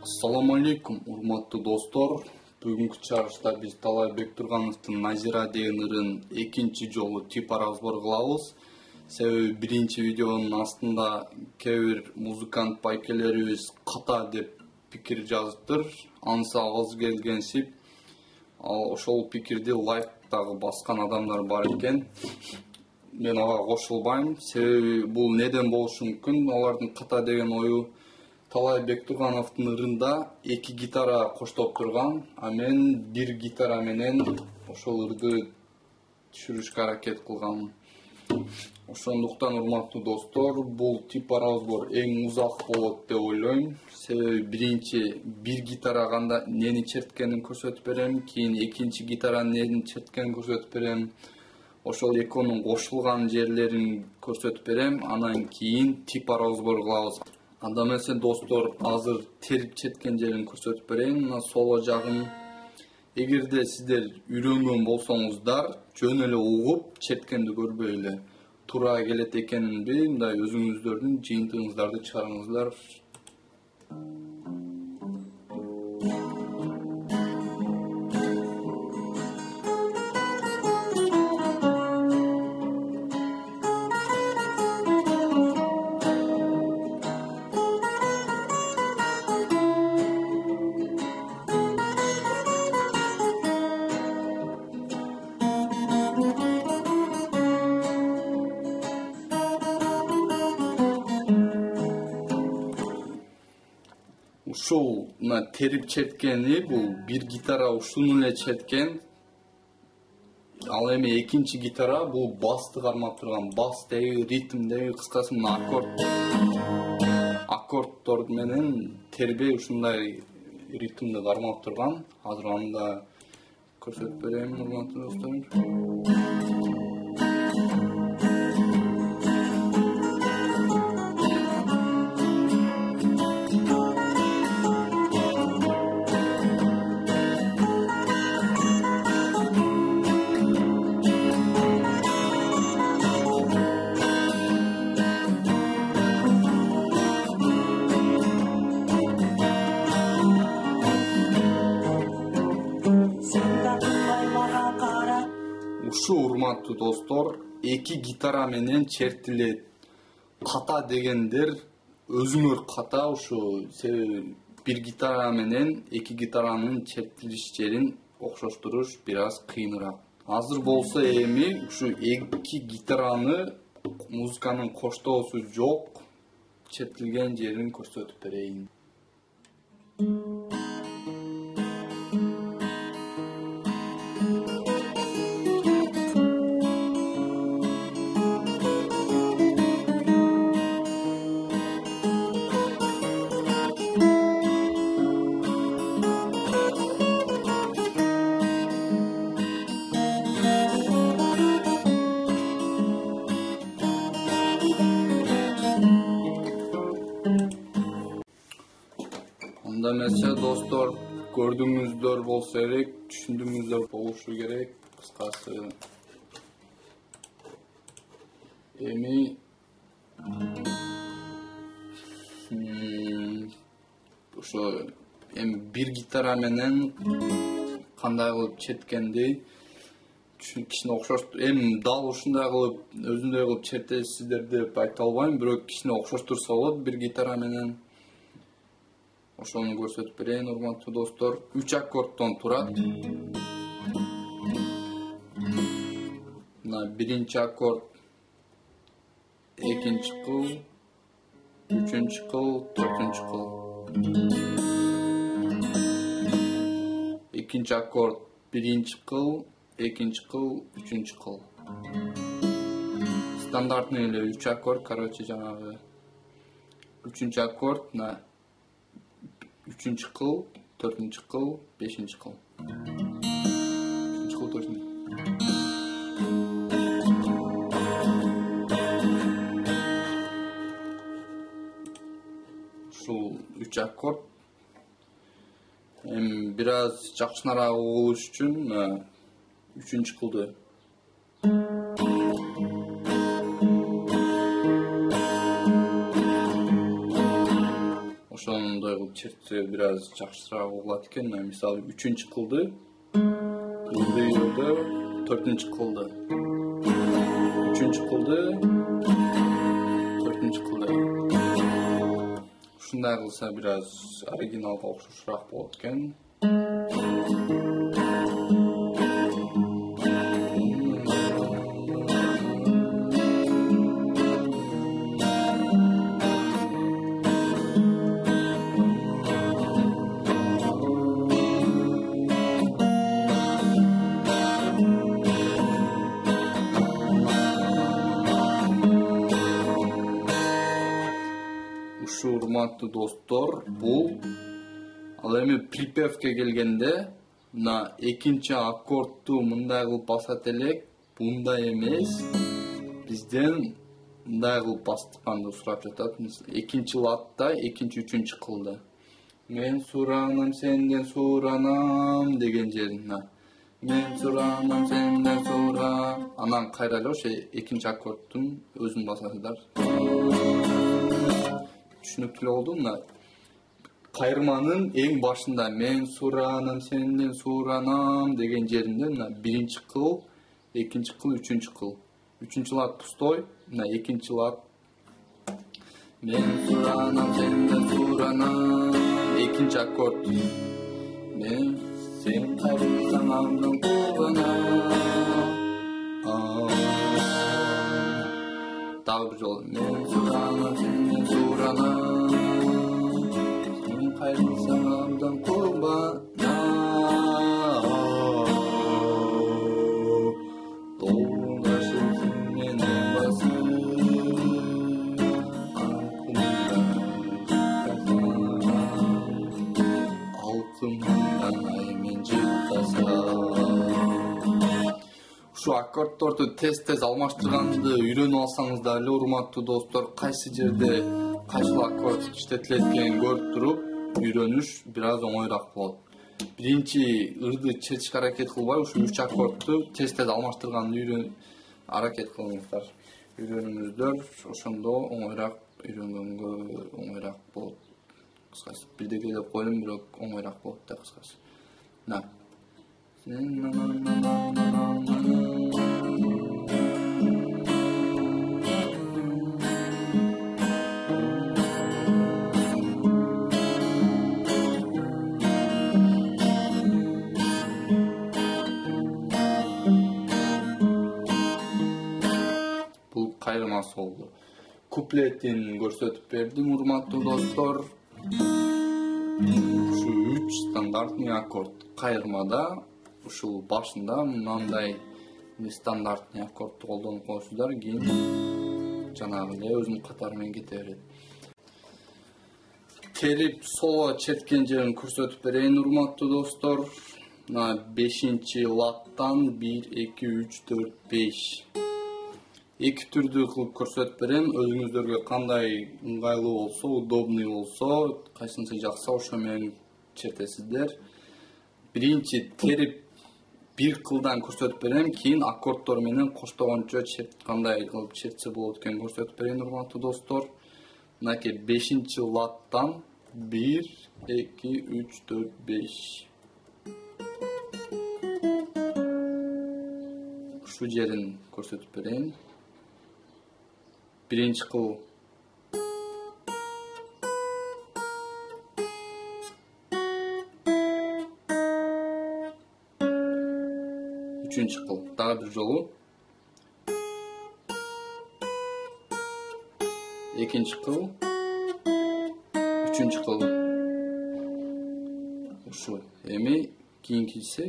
Assalamu alaikum, урматтуу достор. Бүгүнкү чыгарышта биз Талай Бектургановдун Назира деген ырын экинчи жолу типа разбор кылабыз. Себеби биринчи видеонун астында кээ бир музыкант байкелерибиз ката деп пикир жазыптыр. Анысы агыз келгенсип, ал ошол пикирди лайктагы баскан адамдар бар экен. Мен ага кошулбайм. Себеби бул неден болушу мүмкүн? Алардын ката деген ою Талай Бектургановдун ырында 2 гитара коштоп турган, а мен 1 гитара менен ошол ырды түшүрүшкө аракет кылгам. Ошондуктан урматтуу достор, бул типа разбор эң узак болот деп ойлойм. Себеби биринчи 1 гитара кандай нени черткенин көрсөтүп берем, кийин экинчи гитара нени черткенин көрсөтүп берем. Ошол экөөнүн кошулган жерлерин көрсөтүп берем, анан кийин типа разбор кылабыз. Анда эмесе достор, азыр терип четкен жерин көрсөтүп берейин. Мына соло жагын. Эгерде сиздер үйрөнгөн болсоңуздар, жөн эле угуп, четкенди көрбөй эле туура келет экенинби, мындай өзүңүздөрдүн жыйынтыгыңыздарды чыгарыңыздар. Ушул терип четкени, бул 1 гитара ушуну эле четкен. Ал эми экинчи гитара бул басты кармап турган, бастеги, ритмдеги, кыскасы аккорддор менен тербей ушундай ритмди кармап турган. Азыр аны да көрсөтүп берейин, урматтуу достор. Ушу урматтуу достор, 2 гитара менен чертилет. Ката дегендер өзүңөр ката, ушу себеби 1 гитара менен 2 гитаранын чертилиш жерин окшоштуруш бир аз кыйыныраак. Азыр болсо эми ушу 2 гитараны музыканын коштоосу жок чертилген жерин көрсөтүп берейин. Анда эмесе достор, көрдүңүздөр болсо керек, түшүндүңүздөр болушу керек. Кыскасы эми ошо эми 1 гитара менен кандай кылып четкенди кичине окшоштур. Эми дал ушундай кылып өзүндөй кылып чертесиздер деп айта албайм, бирок кичине окшоштурса болот 1 гитара менен. Ошону көрсөтүп берейин, урматтуу достор. 3 аккордтон турат. Мына биринчи аккорд, экинчи кыл, үчүнчү кыл, төртүнчү кыл. Экинчи аккорд, биринчи кыл, экинчи кыл, үчүнчү кыл. Стандартный эле 3 аккорд, короче, жанагы. Үчүнчү аккорд, мына үчүнчү кыл, төртүнчү кыл, бешинчи кыл. Үчүнчү кыл, төртүнчү. Ушул 3 аккорд. Эми бир аз жакшыраак угулуш үчүн үчүнчү кылды. чертсе biraz жакшыраак болот экен. Мисалы 3-чү кылды, кылды, 4-чү кылды. 3-чү кылды, 4-чү кылды. Ушундай кылса biraz оригиналга окшошураак болот экен. Урматтуу достор, бул ал эми припевке келгенде мына экинчи аккордту мындай кылып басат элек, мындай эмес. Бизден мындай кылып басканды сурап жатат. Экинчи латта, экинчи, үчүнчү кылды. Мен суранам, сенден суранам деген жерин. Мен суранам, сенден суранам. Анан кайра эле ошо экинчи аккордтун өзүн басасыздар. Түшүнүктүү болду. Мына кайырманын эң башында мен суранам, сенден суранам деген жеринде мына биринчи кыл, экинчи кыл, үчүнчү кыл. Үчүнчү лат пустой, мына экинчи лат мен суранам, сенден суранам, экинчи аккорд. Мен сен кайрылсаң андан кубанам. Дагы бир жолу мен суранам, сенден суранам, сен кайрылсаң андан кубанам. Долгашылсың менен басып, алтындан аймен жыттасам. Şu akkordtordu tez almaштырганды үйрөнүп алсаңыздар эле, урматтуу достор, кайсы жерде кайсыл аккорд иштетилет экенин көрүп туруп, үйрөнүш бир аз оңоюраак болот. Биринчи ырды чечишке аракет кылбай, ушу 3 аккордту тез алмаштырганды аракет кылыңыздар. Үйрөнүңүздөр, ошондо оңоюраак үйрөнгөнгө оңоюраак болот. Кыскасы бирдеке деп коюм, бирок оңоюраак болот да кыскасы. На. Бул кайрылмасы болду. Куплетин көрсөтүп бердим, урматтуу достор. Ушу 3 стандартный аккорд. Кайрмада ушул башында мындай стандартный аккордду колдонуп коесуздар, кийин жанагы эле өзүнүн катары менен кете берет. Терип соло четкен жерин көрсөтүп берейин, урматтуу достор. Мына 5-чи латтан 1, 2, 3, 4, 5. Эки түрдүү кылып көрсөтүп берем. Өзүңүздөргө кандай ыңгайлуу болсо, удобный болсо, кайсынысы жакса ошо менен чертесиздер. Биринчи терип бир кылдан көрсөтүп берем, кийин аккордтор менен коштогончо кандай кылып чертсе болот экенин көрсөтүп берейин, урматтуу достор. Мынакей 5-чи латтан 1, 2, 3, 4, 5. Ушу жерин көрсөтүп берейин. Биринчи кыл. Үчүнчү кыл. Дагы бир жолу. Экинчи кыл. Үчүнчү кыл. Ушу. Эми кийинкиси.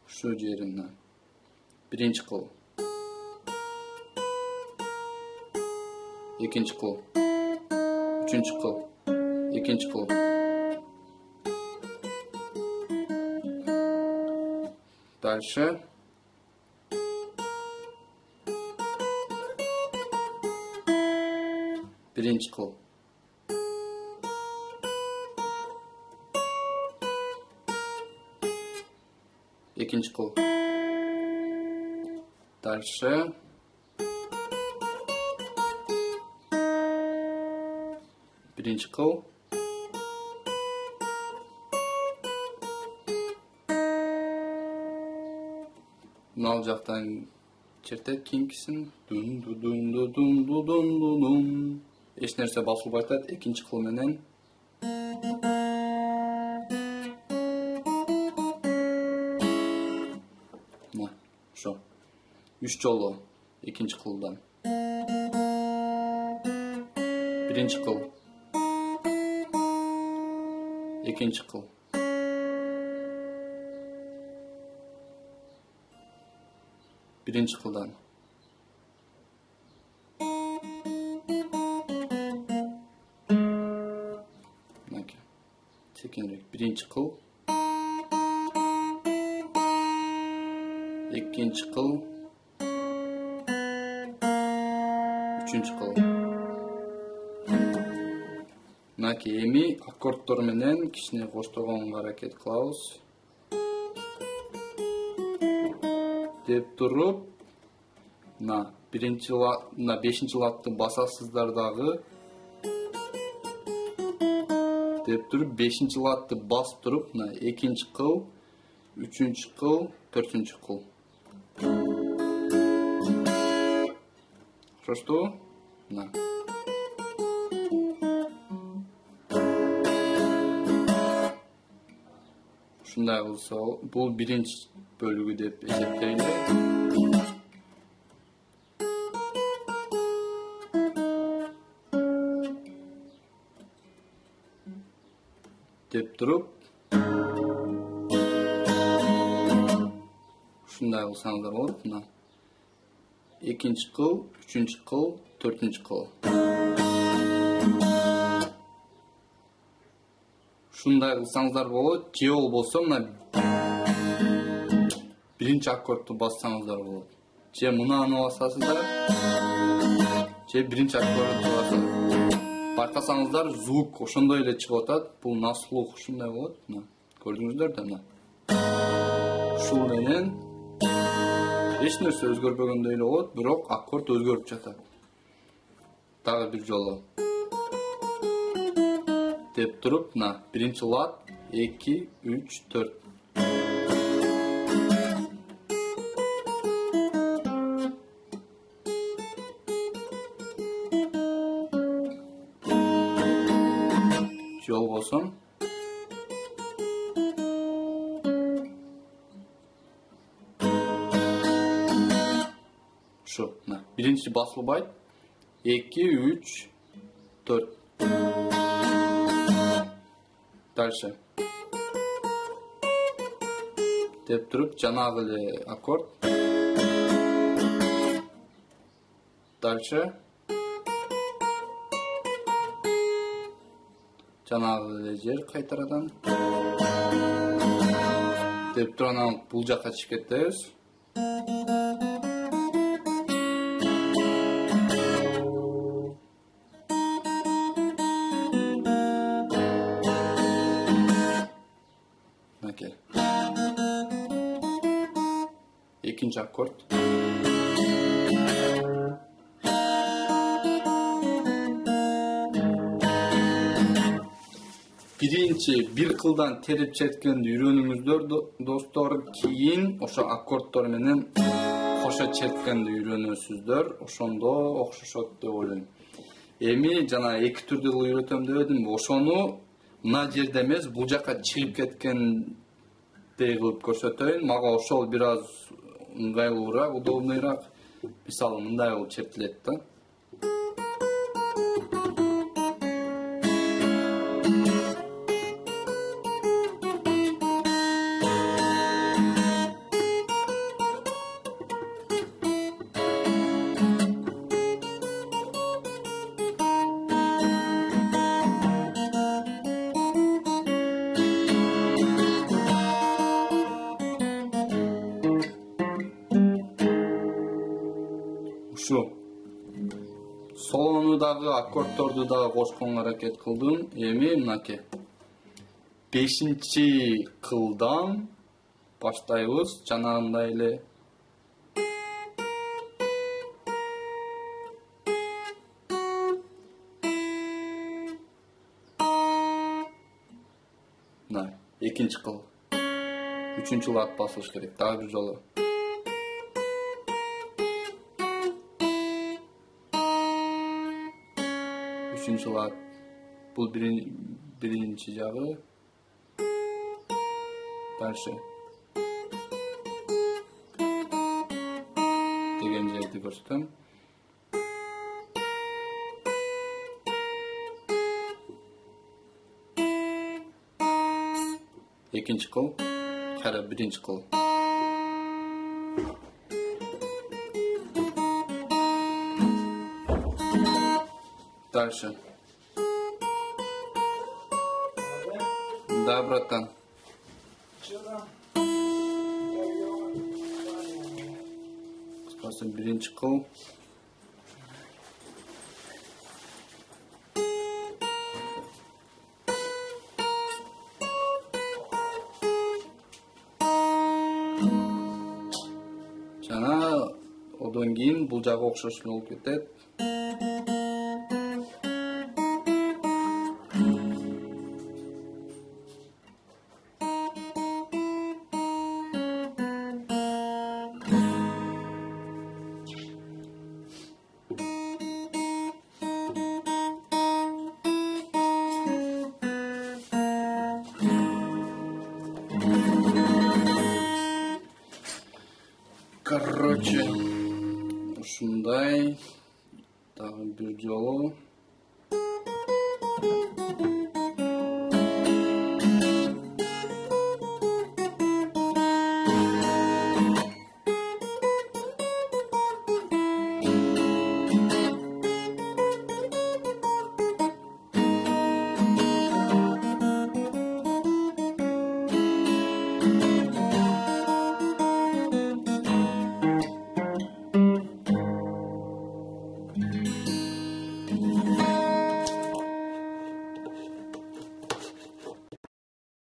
Ушу жеринен. Биринчи кыл. Экинчи кыл. Үчүнчү кыл. Экинчи кыл. Дальше. Биринчи кыл. Экинчи кыл. Дальше. Birinchi kıl. Nal jaktan çertet kийинкисин. Dun dun dun dun dun dun dun dun. Эч нерсе басылбай атат. Экинчи кыл менен. Şu. 3 жолу экинчи кылдан. Birinchi kıl. Экинчи кыл. Birinchi kıldan. Sekinrek. Birinchi kıl. Экинчи кыл. Үчүнчү кыл. Мынакей эми аккордтор менен кичине коштогонго аракет кылабыз. Деп туруп, бешинчи латты басасыздар дагы. Деп туруп, бешинчи латты басып туруп, экинчи кыл, үчүнчү кыл, төртүнчү кыл. Хорошо? Ушундай болсо, бул биринчи бөлүгү деп эсептейли. Деп туруп, ушундай кылсаңыздар болот. Экинчи кыл, үчүнчү кыл, төртүнчү кыл. Ушундай кылсаңыздар болот. Же болбосо биринчи аккордту бассаңыздар болот. Же мынаны басасыздар, же биринчи аккордту басасыздар. Байкасаңыздар, звук ошондой эле чыгып атат. Бул на слух ушундай болот. Көрдүңүздөр да. Ушул менен эч нерсе өзгөрбөгөндөй эле болот, бирок аккорд өзгөрүп жатат. Дагы бир жолу. Деп туруп, биринчи лат, 2, 3, 4. Жол болсун. Şu, birinci basılbayt. 2, 3, 4. Дальше. Деп туруп, жанагы эле аккорд. Дальше. Жанагы эле жер кайтарадан. Деп туруп, анан бул жакка чыгып кетебиз. İkinci akord. Birinci bir kıldan terip çetkенди үйрөнүңүздөр достор, кийин ошо аккордтор менен кошо четкенди үйрөнөсүздөр. Ошондо окшошот деп ойлойм. Эми жана эки түрдүү үйрөтөм дебедимби? Ошону мына жерде эмес, бул жака чыгып кеткендей кылып көрсөтөйүн. Мага ошол бир аз ыңгайлуураак, удобныйраак. Мисалы, мындай болуп чертилет да. Şu солону дагы, аккордторду дагы кошконго аракет кылдым. Эми мынакей 5-чи кылдан баштайбыз. Жанагындай эле экинчи кыл. Үчүнчү лад басылыш керек. Дагы бир жолу. Üçüncü lad. Бұл birinci жағы. Дальше. Деген жерді көрсөтөм. Экинчи кыл. Кайра биринчи кыл. Дальше. Да, братан. Кыскасы биринчи кыл. Жана одон кийин бул жагы окшош болуп кетет. Короче, ушундай. Дагы бир жолу.